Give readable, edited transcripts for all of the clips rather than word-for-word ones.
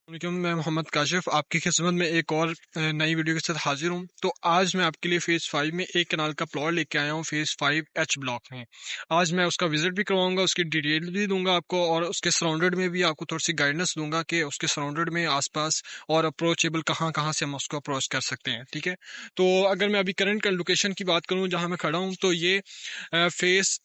वालेकुम, मैं मोहम्मद काशिफ आपकी खिदमत में एक और नई वीडियो के साथ हाजिर हूँ। तो आज मैं आपके लिए फ़ेज़ 5 में एक कनाल का प्लॉट लेके आया हूँ फ़ेज़ 5 एच ब्लॉक में। आज मैं उसका विज़िट भी करवाऊँगा, उसकी डिटेल भी दूँगा आपको और उसके सराउंडेड में भी आपको थोड़ी-सी गाइडेंस दूँगा कि उसके सराउंडेड में आस-पास और अप्रोचेबल कहाँ-कहाँ से हम उसको अप्रोच कर सकते हैं, ठीक है? तो अगर मैं अभी करंट लोकेशन की बात करूँ जहाँ मैं खड़ा हूँ, तो ये फ़ेज़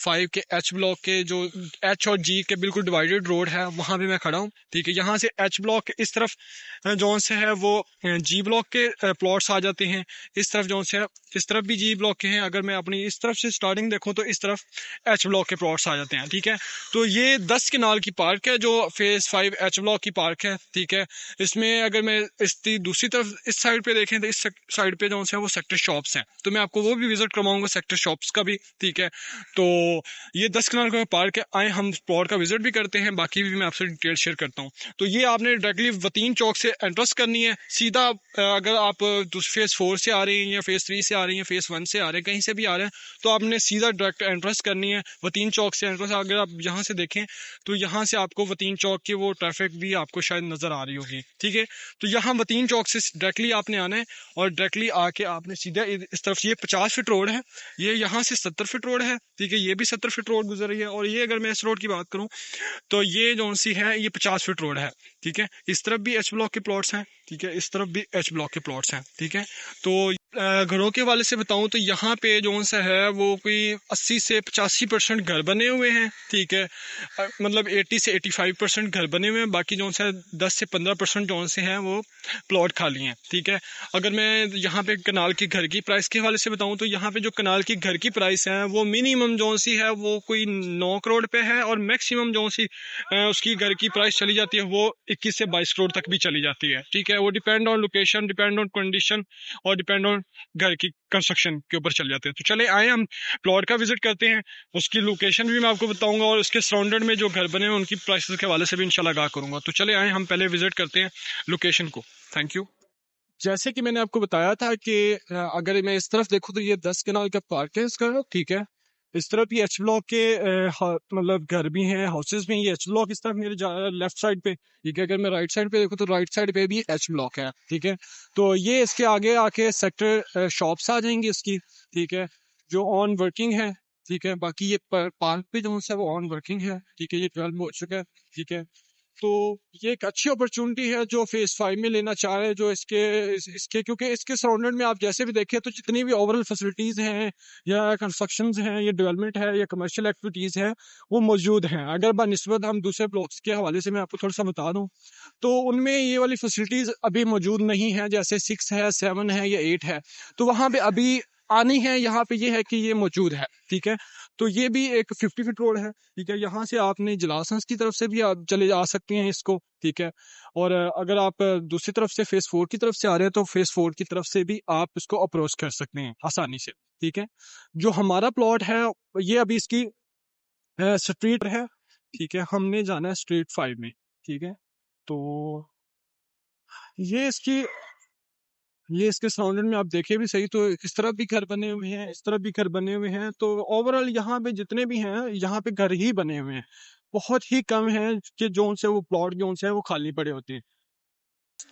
5 के एच ब्लॉक के जो एच और जी के बिल्कुल डिवाइडेड रोड है, वहाँ पे मैं खड़ा हूँ, ठीक है? यहाँ से एच ब्लॉक इस तरफ जौन से है वो जी ब्लॉक के प्लॉट्स आ जाते हैं। इस तरफ जौन से है इस तरफ भी जी ब्लॉक के हैं। अगर मैं अपनी इस तरफ से स्टार्टिंग देखूं तो इस तरफ एच ब्लॉक के प्लॉट्स आ जाते हैं, ठीक है? तो ये 10 कनाल की पार्क है जो फेज 5 एच ब्लॉक की पार्क है, ठीक है? इसमें अगर मैं इसकी दूसरी तरफ इस साइड पे देखें तो इस साइड पे जौन से है वो सेक्टर शॉप्स हैं, तो मैं आपको वो भी विजिट करवाऊंगा सेक्टर शॉप्स का भी, ठीक है? तो ये 10 कनाल का पार्क है। आए हम प्लॉट का विजिट भी करते हैं, बाकी भी मैं आपसे डिटेल शेयर करता हूँ। तो ये आपने डायरेक्टली वतीन चौक से एंट्रेंस करनी है सीधा। अगर आप फेज 4 से आ रहे हैं या फेज 3 से आ रही हैं, फेज 1 से आ रहे हैं, कहीं से भी आ रहे हैं, तो आपने सीधा डायरेक्ट एंट्रेंस करनी है वतीन चौक से एंट्रेंस। अगर आप यहाँ से देखें तो यहाँ से आपको वतीन चौक की वो ट्रैफिक भी आपको शायद नजर आ रही होगी, ठीक है? तो यहाँ वतीन चौक से डायरेक्टली आपने आना है और डायरेक्टली आके आपने सीधा इस तरफ, ये 50 फीट रोड है, ये यहाँ से 70 फीट रोड है, ठीक है? ये भी 70 फीट रोड गुजर रही है। और ये अगर मैं इस रोड की बात करूँ तो ये जो सी है ये 50 फीट रोड है, ठीक है? इस तरफ भी एच ब्लॉक के प्लॉट्स हैं, ठीक है? इस तरफ भी एच ब्लॉक के प्लॉट्स हैं, ठीक है? तो घरों के वाले से बताऊं तो यहाँ पे जो सा है वो कोई 80 से 85% घर बने हुए हैं, ठीक है? मतलब 80 से 85% घर बने हुए हैं, बाकी जो सा 10 से 15% जो से हैं वो प्लॉट खाली हैं, ठीक है? अगर मैं यहाँ पे कनाल की घर की प्राइस के हवाले से बताऊं तो यहाँ पे जो कनाल की घर की प्राइस है वो मिनिमम जो सी है वो कोई 9 करोड़ पे है और मैक्सिमम जो सी उसकी घर की प्राइस चली जाती है वो 21 से 22 करोड़ तक भी चली जाती है, ठीक है? वो depend on location, depend on condition और डिपेंड ऑन घर की कंस्ट्रक्शन के ऊपर चल जाते हैं। तो चले आए हम प्लॉट का विजिट करते हैं, उसकी लोकेशन भी मैं आपको बताऊंगा और उसके सराउंडेड में जो घर बने हैं उनकी प्राइसेस के हवाले से भी इंशाल्लाह आगाह करूंगा। तो चले आए हम पहले विजिट करते हैं लोकेशन को। Thank you. जैसे कि मैंने आपको बताया था कि अगर मैं इस तरफ देखूं तो ये 10 कनाल का पार्क है इसका, ठीक है? इस तरफ ये एच ब्लॉक के मतलब घर भी हैं, हाउसेस भी हैं। ये एच ब्लॉक इस तरफ मेरे लेफ्ट साइड पे, ठीक है? अगर मैं राइट साइड पे देखूं तो राइट साइड पे भी एच ब्लॉक है, ठीक है? तो ये इसके आगे आके सेक्टर शॉप्स आ जाएंगी इसकी, ठीक है? जो ऑन वर्किंग है, ठीक है? बाकी ये पार्क पे जो है वो ऑन वर्किंग है, ठीक है? ये 12 हो चुका है, ठीक है? तो ये एक अच्छी अपॉर्चुनिटी है जो फेज 5 में लेना चाह रहे हैं, जो इसके क्योंकि इसके सराउंडेड में आप जैसे भी देखें तो जितनी भी ओवरऑल फैसिलिटीज हैं या कंस्ट्रक्शंस हैं या डेवलपमेंट है या कमर्शियल एक्टिविटीज है वो मौजूद हैं। अगर बनस्बत हम दूसरे ब्लॉक्स के हवाले से मैं आपको थोड़ा सा बता दूं तो उनमें ये वाली फैसिलिटीज अभी मौजूद नहीं है, जैसे 6 है, 7 है या 8 है, तो वहां पे अभी आनी है। यहाँ पे ये है कि ये मौजूद है, ठीक है? तो ये भी एक 50 फीट रोड है, ठीक है? यहाँ से आपने जलासंस की तरफ से भी आप चले जा सकते हैं इसको, ठीक है? और अगर आप दूसरी तरफ से फेज 4 की तरफ से आ रहे हैं तो फेज 4 की तरफ से भी आप इसको अप्रोच कर सकते हैं आसानी से, ठीक है? जो हमारा प्लॉट है ये अभी इसकी स्ट्रीट है, ठीक है? हमने जाना है स्ट्रीट 5 में, ठीक है? तो ये इसकी ये इसके सराउंडिंग में आप देखें भी सही तो इस तरफ भी घर बने हुए हैं, इस तरफ भी घर बने हुए हैं। तो ओवरऑल यहाँ पे जितने भी हैं यहाँ पे घर ही बने हुए हैं। बहुत ही कम है कि जोन से वो प्लॉट जोन से है वो खाली पड़े होते हैं।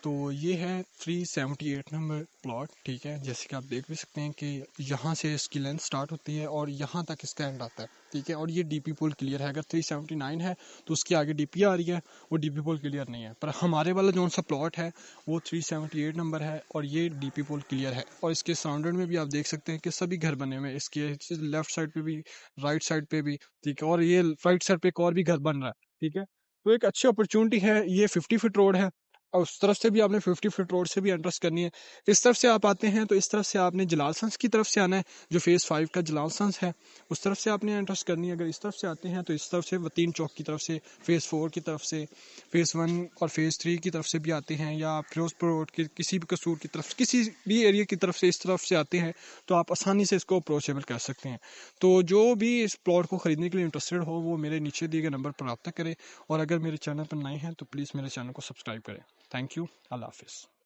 तो ये है 378 नंबर प्लॉट, ठीक है? जैसे कि आप देख भी सकते हैं कि यहाँ से इसकी लेंथ स्टार्ट होती है और यहाँ तक इसका एंड आता है, ठीक है? और ये डीपी पोल क्लियर है। अगर 379 है तो उसकी आगे डीपी आ रही है, वो डीपी पोल क्लियर नहीं है। पर हमारे वाला जो सा प्लॉट है वो 378 नंबर है और ये डीपी पोल क्लियर है। और इसके सराउंडेड में भी आप देख सकते हैं कि सभी घर बने हुए हैं, इसके लेफ्ट साइड पे भी, राइट साइड पे भी, ठीक है? और ये राइट साइड पे एक और भी घर बन रहा है, ठीक है? तो एक अच्छी अपॉर्चुनिटी है। ये 50 फीट रोड है और उस तरफ से भी आपने 50 फीट रोड से भी एंट्रेंस करनी है। इस तरफ से आप आते हैं तो इस तरफ से आपने जलाल संस की तरफ से आना है, जो फेज 5 का जलाल संस है उस तरफ से आपने एंट्रेंस करनी है। अगर इस तरफ से आते हैं तो इस तरफ से वतीन चौक की तरफ से, फेज 4 की तरफ से, फेज 1 और फेज 3 की तरफ से भी आते हैं, या फिरोजपुर रोड के किसी भी कसूर की तरफ, किसी भी एरिया की तरफ से इस तरफ से आते हैं तो आप आसानी से इसको अप्रोचेबल कर सकते हैं। तो जो भी इस प्लॉट को खरीदने के लिए इंटरेस्टेड हो वो मेरे नीचे दिए गए नंबर पर रब्ता करें। और अगर मेरे चैनल पर नए हैं तो प्लीज़ मेरे चैनल को सब्सक्राइब करें। Thank you. अल्लाह हाफिज़।